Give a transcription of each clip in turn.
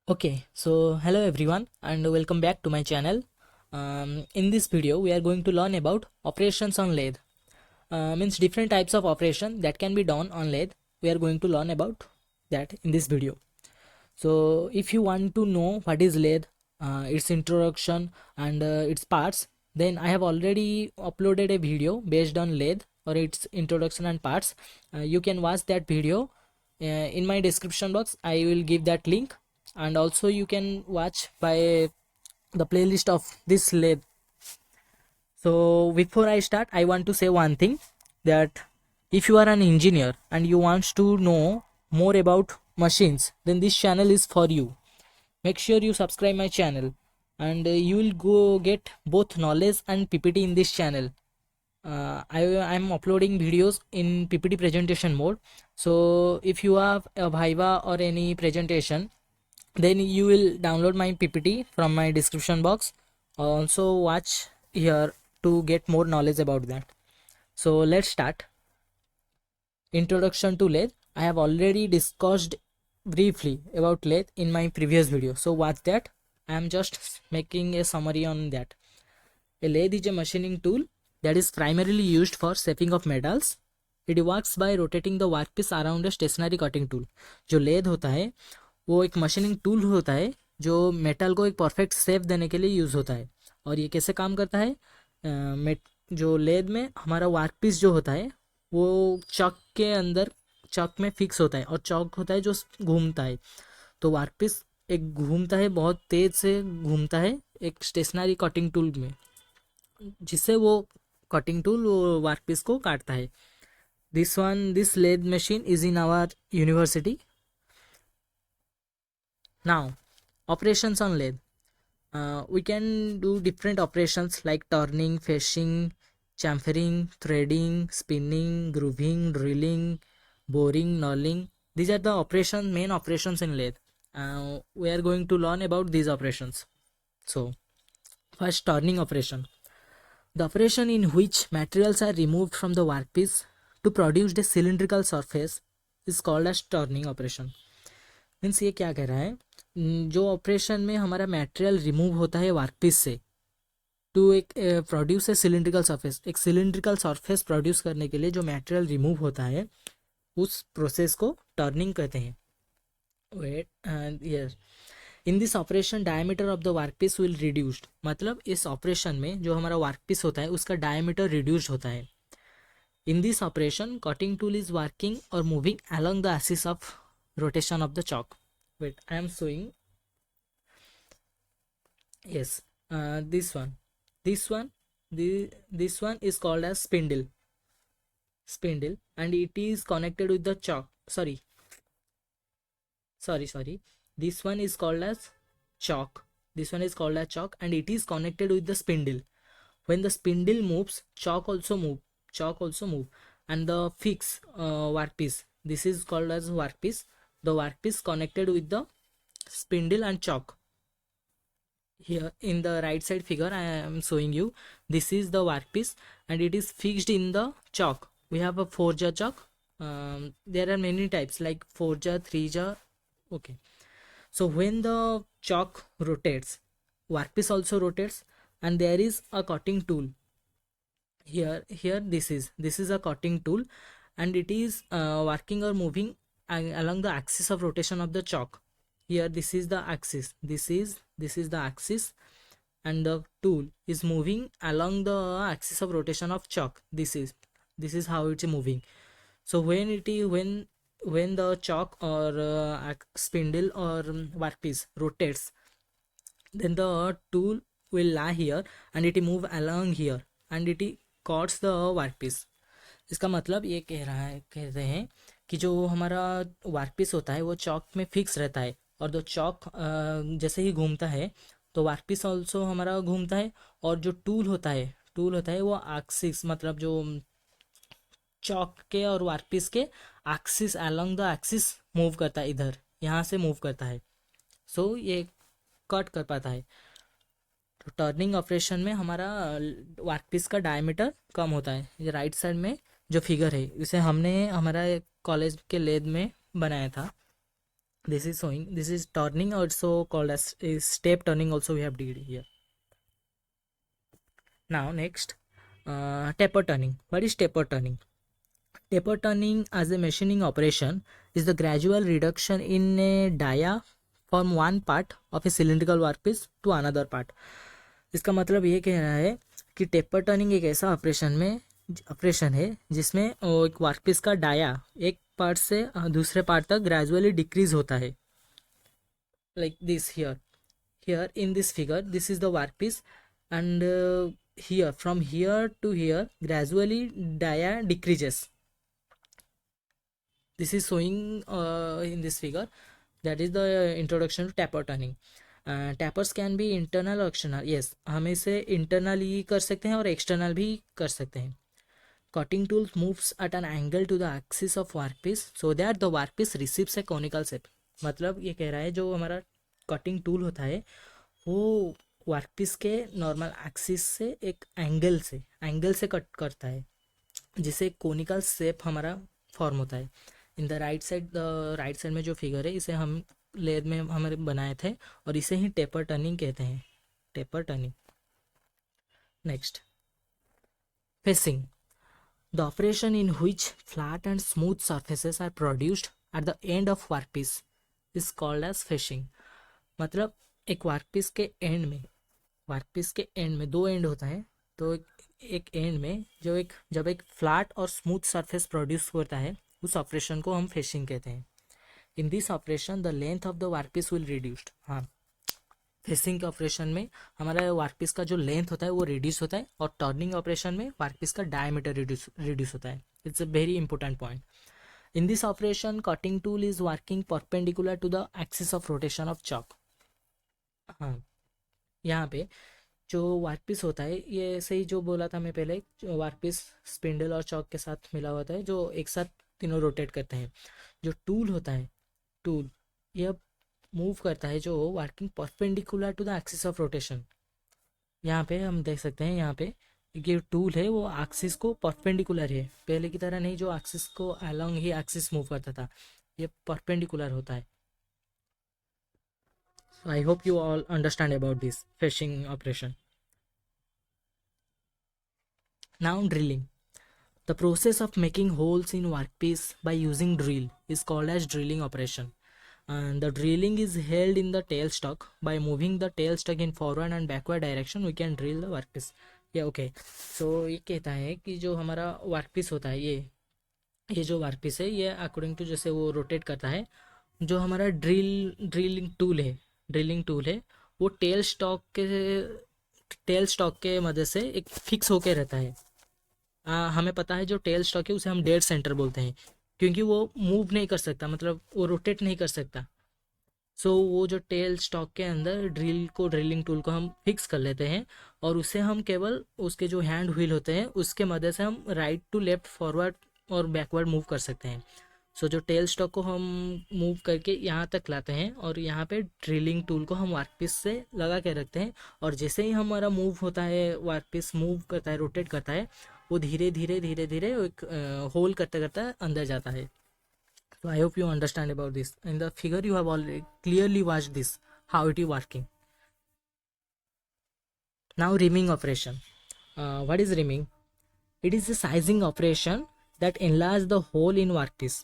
Okay, so hello everyone and welcome back to my channel. In this video, we are going to learn about operations on lathe. Means different types of operation that can be done on lathe. We are going to learn about that in this video. So if you want to know what is lathe, its introduction and its parts, then I have already uploaded a video based on lathe or its introduction and parts. You can watch that video in my description box. I will give that link, and also you can watch by the playlist of this lathe. So before I start, I want to say one thing, that if you are an engineer and you want to know more about machines, then this channel is for you. Make sure you subscribe my channel, and you will go get both knowledge and PPT in this channel. I am uploading videos in PPT presentation mode. So if you have a Viva or any presentation, then you will download my PPT from my description box. Also watch here to get more knowledge about that. So let's start. Introduction to lathe. I have already discussed briefly about lathe in my previous video, so watch that. I am just making a summary on that. A lathe is a machining tool that is primarily used for shaping of metals. It works by rotating the workpiece around a stationary cutting tool. जो lathe होता है वो एक machining tool होता है जो metal को एक परफेक्ट शेप देने के लिए यूज़ होता है. और ये कैसे काम करता है? जो लेद में हमारा वर्कपीस जो होता है वो चक के अंदर, चक में फिक्स होता है, और चक होता है जो घूमता है. तो वर्कपीस एक घूमता है, बहुत तेज़ से घूमता है एक स्टेशनरी कटिंग टूल में, जिससे वो कटिंग टूल वो वर्कपीस को काटता है. This lathe machine is in our university. Now operations on lathe. We can do different operations like turning, fashing, chamfering, threading, spinning, grooving, drilling, boring, knurling. These are the main operations in lathe. We are going to learn about these operations. So first, turning operation. The operation in which materials are removed from the workpiece to produce a cylindrical surface is called as turning operation. Means ये क्या कह रहा है, जो operation में हमारा material remove होता है वर्कपीस से टू एक प्रोड्यूस ए सिलिंड्रिकल सरफेस. एक सिलिंड्रिकल सरफेस प्रोड्यूस करने के लिए जो मटेरियल रिमूव होता है उस प्रोसेस को टर्निंग कहते हैं. Wait yes. In this operation diameter of the workpiece will reduced. मतलब इस ऑपरेशन में जो हमारा वर्कपीस होता है उसका डायमीटर रिड्यूस्ड होता है. In this operation cutting tool is working और moving along the axis of rotation of the chalk. Wait, I am showing. Yes, this one, this one is called as spindle, and it is connected with the chalk. Sorry, this one is called as chalk. And it is connected with the spindle. When the spindle moves, chalk also move. And the fixed workpiece, this is called as workpiece. The workpiece connected with the spindle and chalk. Here in the right side figure I am showing you, this is the workpiece and it is fixed in the chalk. We have a 4-jar chalk. There are many types like 4-jar, 3-jar. Okay, so when the chalk rotates, workpiece also rotates, and there is a cutting tool. Here this is a cutting tool, and it is working or moving along the axis of rotation of the chalk. Here this is the axis, this is the axis, and the tool is moving along the axis of rotation of chalk. This is how it's moving. So when the chalk or spindle or workpiece rotates, then the tool will lie here and it move along here and it cuts the workpiece. इसका मतलब ये कहते हैं कि जो हमारा workpiece होता है वो चॉक में फिक्स रहता है, और जो चॉक जैसे ही घूमता है तो वर्कपीस ऑल्सो हमारा घूमता है, और जो टूल होता है वो एक्सिस, मतलब जो चॉक के और वर्कपीस के axis, along the axis move करता है, इधर यहाँ से मूव करता है. सो ये कट कर पाता है. तो टर्निंग ऑपरेशन में हमारा वर्कपीस का डायमीटर कम होता है. ये राइट साइड में जो फिगर है इसे हमने हमारा कॉलेज के लेद में बनाया था. This is showing, this is turning, also called as is step turning also we have did here. Now next, taper turning. What is taper turning? Taper turning as a machining operation is the gradual reduction in a dia from one part of a cylindrical workpiece to another part. इसका मतलब ये कह रहा है कि taper turning एक ऐसा operation है जिसमें एक वर्कपीस का डाया एक पार्ट से दूसरे पार्ट तक ग्रेजुअली डिक्रीज होता है, like this here. Here in this figure, this is the workpiece, and here from here to here gradually dia decreases. This is showing in this figure. That is the introduction to taper turning. Tappers can be internal or external. Yes, हम इसे internal ही कर सकते हैं और external भी कर सकते हैं. Cutting tool moves at an angle to the axis of workpiece so that the workpiece receives a conical shape. मतलब ये कह रहा है जो हमारा कटिंग टूल होता है वो वर्कपीस के नॉर्मल एक्सिस से एक एंगल से कट करता है जिससे कोनिकल शेप हमारा फॉर्म होता है. इन द राइट साइड में जो फिगर है इसे हम लेद में हमारे बनाए थे और इसे ही टेपर टर्निंग कहते हैं. Taper turning. Next, facing. The operation in which flat and smooth surfaces are produced at the end of workpiece is called as facing. मतलब एक वर्कपीस के एंड में दो एंड होता है, तो एक एंड में जब एक फ्लैट और स्मूथ सरफेस प्रोड्यूस होता है उस ऑपरेशन को हम फेसिंग कहते हैं. इन this operation the length of the workpiece will reduced. हाँ, फेसिंग के ऑपरेशन में हमारा वर्कपीस का जो लेंथ होता है वो रिड्यूस होता है और टर्निंग ऑपरेशन में वर्कपीस का डायमीटर रिड्यूस होता है. It's a very important point. In this operation cutting tool is working perpendicular to the axis of rotation of chuck. हाँ, यहाँ पे जो वर्कपीस होता है ये सही जो बोला था मैं पहले, जो वर्कपीस स्पिंडल और चॉक के साथ मिला होता है जो एक साथ तीनों रोटेट करते हैं. जो टूल होता है, टूल यह मूव करता है जो working perpendicular to the axis of rotation. यहाँ पे हम देख सकते हैं, यहाँ पे ये टूल है वो एक्सिस को परपेंडिकुलर है, पहले की तरह नहीं जो एक्सिस को अलोंग ही एक्सिस मूव करता था, ये परपेंडिकुलर होता है. I hope you all understand about this fishing operation. Now drilling. The process of making holes in workpiece by using drill is called as drilling operation. And the drilling is held in the tailstock. By moving the tailstock in forward and backward direction, we can drill the workpiece. Yeah, okay. So ये कहता है कि जो हमारा workpiece होता है ये जो वर्कपीस है ये अकॉर्डिंग टू जैसे वो रोटेट करता है, जो हमारा ड्रिलिंग टूल है वो टेल स्टॉक के मदद से एक फिक्स होके रहता है. हमें पता है जो टेल स्टॉक है उसे हम डेड सेंटर बोलते हैं क्योंकि वो मूव नहीं कर सकता, मतलब वो रोटेट नहीं कर सकता. सो वो जो टेल स्टॉक के अंदर ड्रिलिंग टूल को हम फिक्स कर लेते हैं और उसे हम केवल उसके जो हैंड व्हील होते हैं उसके मदद से हम राइट टू लेफ्ट फॉरवर्ड और बैकवर्ड मूव कर सकते हैं. सो जो टेल स्टॉक को हम मूव करके यहाँ तक लाते हैं और यहाँ पे ड्रिलिंग टूल को हम वर्कपीस से लगा के रखते हैं और जैसे ही हमारा मूव होता है, वर्कपीस मूव करता है, रोटेट करता है, वो धीरे धीरे एक होल करते करते अंदर जाता है. So I hope you understand about this. In the figure you have already clearly watched this, how it is working. Now rimming operation. What is rimming? It is a sizing operation that enlarge the hole in workpiece.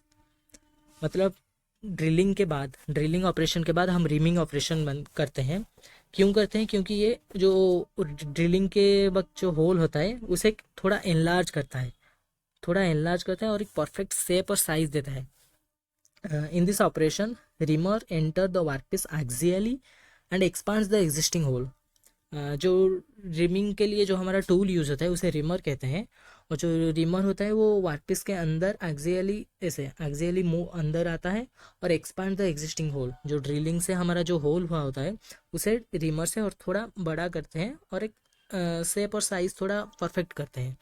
मतलब drilling operation के बाद हम rhyming operation करते हैं. क्यों करते हैं? क्योंकि ये जो ड्रिलिंग के वक्त जो होल होता है उसे थोड़ा एनलार्ज करता है और एक परफेक्ट शेप और साइज देता है. In this operation, rimmer enter the workpiece axially and expands the existing hole. जो रिमिंग के लिए जो हमारा टूल यूज़ होता है उसे रिमर कहते हैं और जो रिमर होता है वो वर्कपीस के अंदर एक्सियली मूव अंदर आता है और एक्सपांड द एग्जिस्टिंग होल. जो ड्रिलिंग से हमारा जो होल हुआ होता है उसे रिमर से और थोड़ा बड़ा करते हैं और एक शेप और साइज थोड़ा परफेक्ट करते हैं.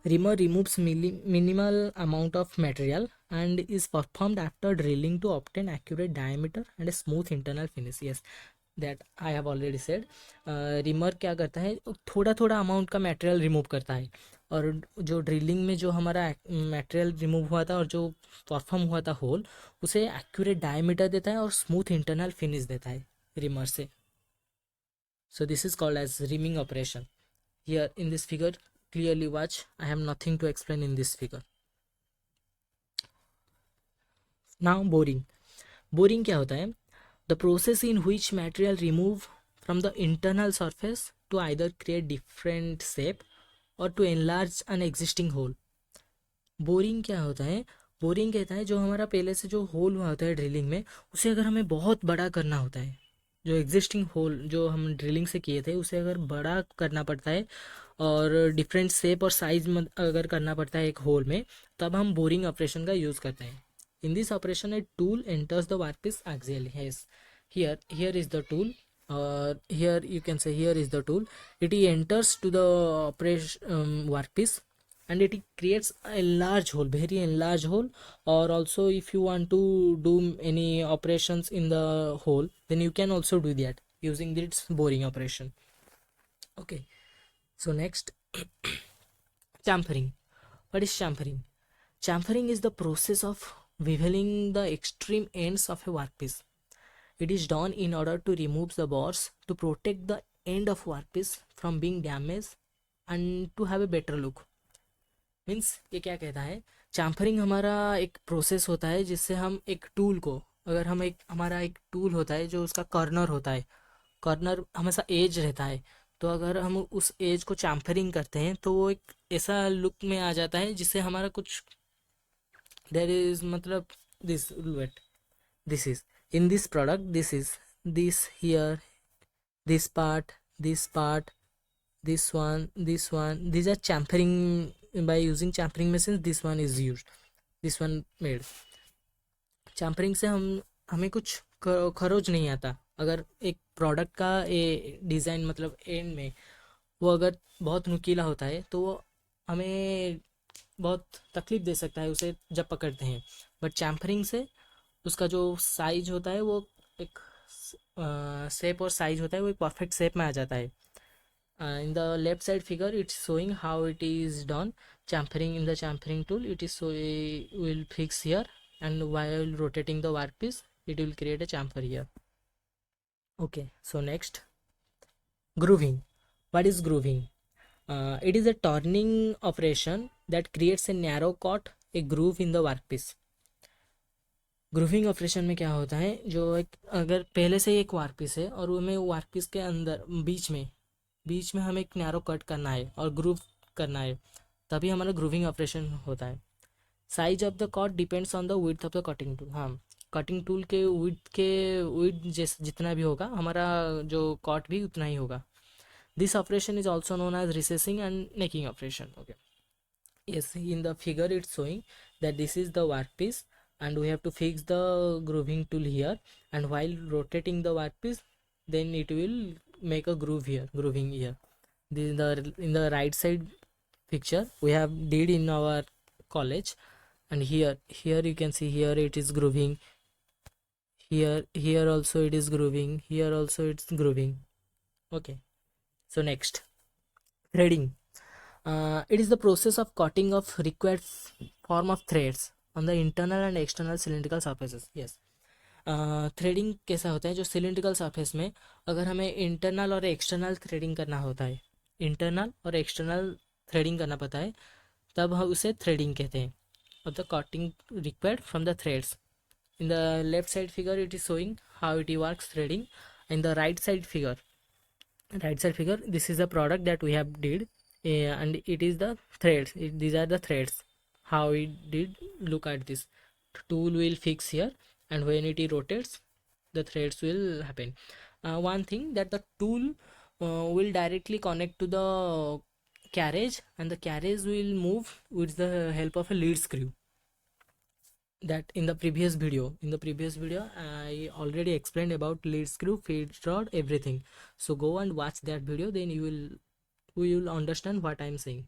Rimmer removes minimal amount of material and is performed after drilling to obtain accurate diameter and a smooth internal finish. Yes, that I have already said. Reamer क्या करता है, थोड़ा थोड़ा अमाउंट का मटेरियल रिमूव करता है, और जो ड्रिलिंग में जो हमारा मटेरियल रिमूव हुआ था और जो परफॉर्म हुआ था होल, उसे एक्यूरेट डायमीटर देता है और स्मूथ इंटरनल फिनिश देता है रिमर से। So this is called as reaming operation. Here in this figure clearly watch, I have nothing to explain in this figure. Now boring. Boring क्या होता है? The process in which material remove from the internal surface to either create different shape or to enlarge an existing hole। Boring क्या होता है? Boring कहता है जो हमारा पहले से जो होल हुआ होता है ड्रिलिंग में, उसे अगर हमें बहुत बड़ा करना होता है, जो एग्जिस्टिंग होल जो हम ड्रिलिंग से किए थे उसे अगर बड़ा करना पड़ता है और डिफरेंट शेप और साइज में अगर करना पड़ता है एक होल में, तब हम बोरिंग ऑपरेशन का यूज़ करते हैं। इन this operation a tool enters the workpiece axially. Here is the tool, or here you can say here is the tool. It enters to the operation workpiece, and it creates a large hole, very enlarged hole. Or also if you want to do any operations in the hole, then you can also do that using this boring operation. Okay, so next, chamfering. What is chamfering? Chamfering is the process of beveling the extreme ends of a workpiece. It is done in order to remove the bars to protect the end of workpiece from being damaged and to have a better look. Means ये क्या कहता है? Chamfering हमारा एक process होता है जिससे हम एक टूल को, अगर हम एक हमारा एक टूल होता है जो उसका कॉर्नर होता है, कॉर्नर हमेशा एज रहता है, तो अगर हम उस एज को चैम्फरिंग करते हैं तो वो एक ऐसा लुक में आ जाता है जिससे हमारा कुछ देर इज मतलब this wait this is in this product, this is this here, this part, this part, this one, these are chamfering. By using chamfering machines, this one is used, this one made। chamfering से हमें कुछ खरोच नहीं आता। अगर एक product का ए design मतलब एंड में वो अगर बहुत नुकीला होता है तो वो हमें बहुत तकलीफ दे सकता है उसे जब पकड़ते हैं, बट चैम्फरिंग से उसका जो साइज होता है वो एक शेप और साइज होता है वो एक परफेक्ट शेप में आ जाता है। In the left side figure it's showing how it is done chamfering। in the chamfering tool it is so will fix here, and while rotating the workpiece it will create a chamfer here। okay, so next, grooving। what is grooving? It is a turning operation that creates a narrow cut, a groove in the workpiece। Grooving operation में क्या होता है, जो एक अगर पहले से ही एक वर्कपीस है और हमें वर्कपीस के अंदर बीच में हमें एक नैरो कट करना है और ग्रूव करना है, तभी हमारा ग्रूविंग ऑपरेशन होता है। Size of the cut depends on the width of the cutting tool. हाँ, कटिंग टूल के विड्थ जितना भी होगा हमारा जो कट भी उतना ही होगा। This operation is also known as recessing and necking operation. Okay, yes, in the figure it's showing that this is the workpiece and we have to fix the grooving tool here, and while rotating the workpiece then it will make a grooving here. This is the in the right side picture we have did in our college, and here you can see here it is grooving, here also it is grooving, here also it's grooving। okay, so next, threading। it is the process of cutting of required form of threads on the internal and external cylindrical surfaces। yes, threading कैसा होता है, जो cylindrical surface में अगर हमें internal और external threading करना होता है, इंटरनल और एक्सटर्नल थ्रेडिंग करना पड़ता है, तब हम उसे थ्रेडिंग कहते हैं। और the cutting required from the threads. In the left side figure it is showing how it works threading. In the right side figure this is the product that we have did, and it is the threads, these are the threads, how it did. look at this tool will fix here, and when it rotates the threads will happen। one thing that the tool will directly connect to the carriage, and the carriage will move with the help of a lead screw, that in the previous video I already explained about lead screw, feed rod, everything. So go and watch that video, then you will understand what I'm saying.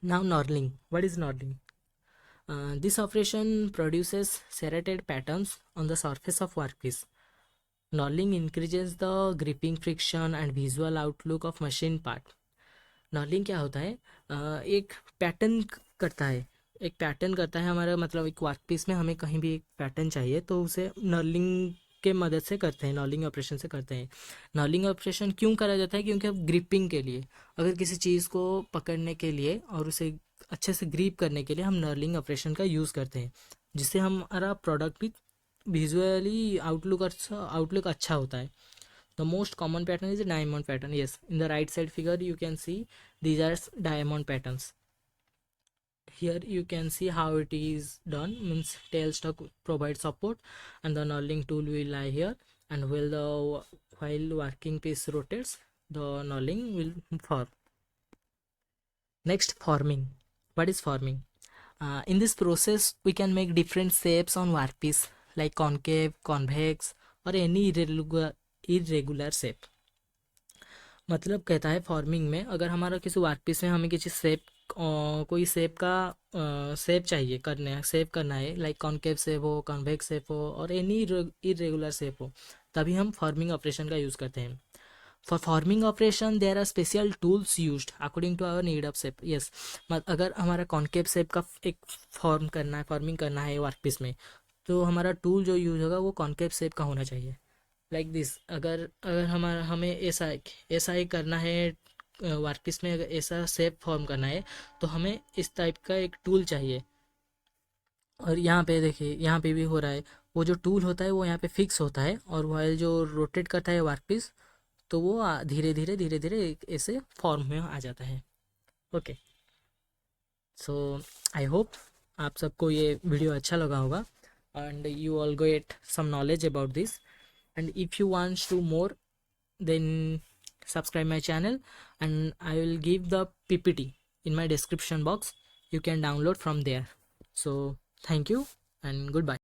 Now knurling। what is knurling? This operation produces serrated patterns on the surface of workpiece Knurling increases the gripping friction and visual outlook of machine part. नॉलिंग क्या होता है? एक pattern करता है, एक pattern करता है हमारा, मतलब एक वर्क पीस में हमें कहीं भी एक पैटर्न चाहिए तो उसे नॉलिंग के मदद से करते हैं, नॉलिंग ऑपरेशन से करते हैं। नॉलिंग ऑपरेशन क्यों करा जाता है? क्योंकि अब ग्रिपिंग के लिए, अगर किसी चीज़ को पकड़ने के लिए और उसे अच्छे से ग्रिप करने के लिए हम नॉलिंग ऑपरेशन का यूज़ करते हैं, जिससे हमारा प्रोडक्ट भी विजुअली आउटलुक अच्छा होता है। The most common pattern is a diamond pattern. Yes, in the right side figure you can see these are diamond patterns. Here you can see how it is done. Means tailstock provides support and the knurling tool will lie here, and while working piece rotates, the knurling will form. Next, forming. What is forming? In this process we can make different shapes on workpiece like concave, convex or any irregular shape. मतलब कहता है forming में अगर हमारा किसी workpiece में हमें किसी शेप, कोई शेप का शेप चाहिए करने शेप करना है, लाइक कॉनकेव शेप हो, कॉन्वेक्स शेप हो और एनी इरेगुलर शेप हो, तभी हम फॉर्मिंग ऑपरेशन का यूज़ करते हैं। For forming operation there are special tools used according to our need of shape. Yes, अगर हमारा कॉनकेव शेप का एक फॉर्मिंग करना है वर्कपीस में, तो हमारा टूल जो यूज होगा वो कॉनकेव शेप का होना चाहिए, लाइक दिस। अगर अगर हमारा हमें ऐसा ही करना है वर्कपीस में, अगर ऐसा शेप फॉर्म करना है तो हमें इस टाइप का एक टूल चाहिए। और यहाँ पे देखिए, यहाँ पे भी हो रहा है, वो जो टूल होता है वो यहाँ पे फिक्स होता है और वह जो रोटेट करता है वर्कपीस, तो वो धीरे धीरे ऐसे फॉर्म में आ जाता है। ओके, सो आई होप आप सबको ये वीडियो अच्छा लगा होगा and you all get some knowledge about this. And if you want to more, then subscribe my channel and I will give the PPT in my description box. You can download from there. So thank you and goodbye.